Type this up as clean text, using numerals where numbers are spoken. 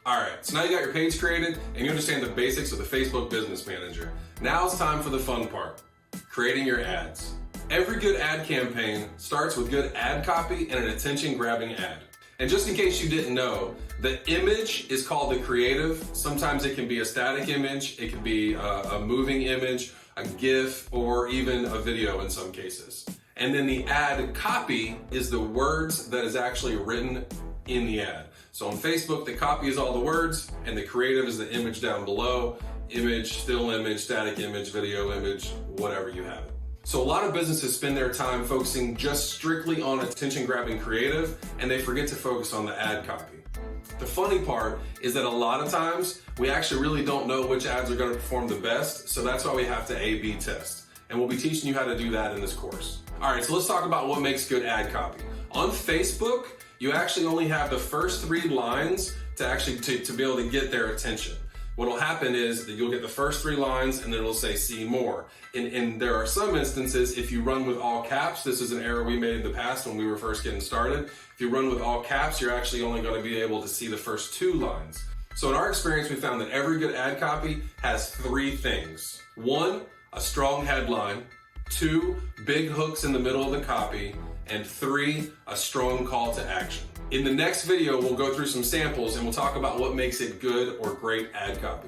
All right, so now you got your page created and you understand the basics of the Facebook Business Manager. Now it's time for the fun part, creating your ads. Every good ad campaign starts with good ad copy and an attention-grabbing ad. And just in case you didn't know, the image is called the creative. Sometimes it can be a static image, it can be a moving image, a GIF, or even a video in some cases. And then the ad copy is the words that is actually written in the ad. So on Facebook, the copy is all the words and the creative is the image down below. Image, still image, static image, video image, whatever you have it. So a lot of businesses spend their time focusing just strictly on attention-grabbing creative and they forget to focus on the ad copy. The funny part is that a lot of times we actually really don't know which ads are going to perform the best, so that's why we have to A/B test. And we'll be teaching you how to do that in this course. All right, so let's talk about what makes good ad copy. On Facebook, you actually only have the first 3 lines to be able to get their attention. What'll happen is that you'll get the first 3 lines and then it'll say see more. And there are some instances, if you run with all caps, this is an error we made in the past when we were first getting started. If you run with all caps, you're actually only going to be able to see the first 2 lines. So in our experience, we found that every good ad copy has 3 things. 1, a strong headline. 2, big hooks in the middle of the copy. And 3, a strong call to action. In the next video, we'll go through some samples and we'll talk about what makes it good or great ad copy.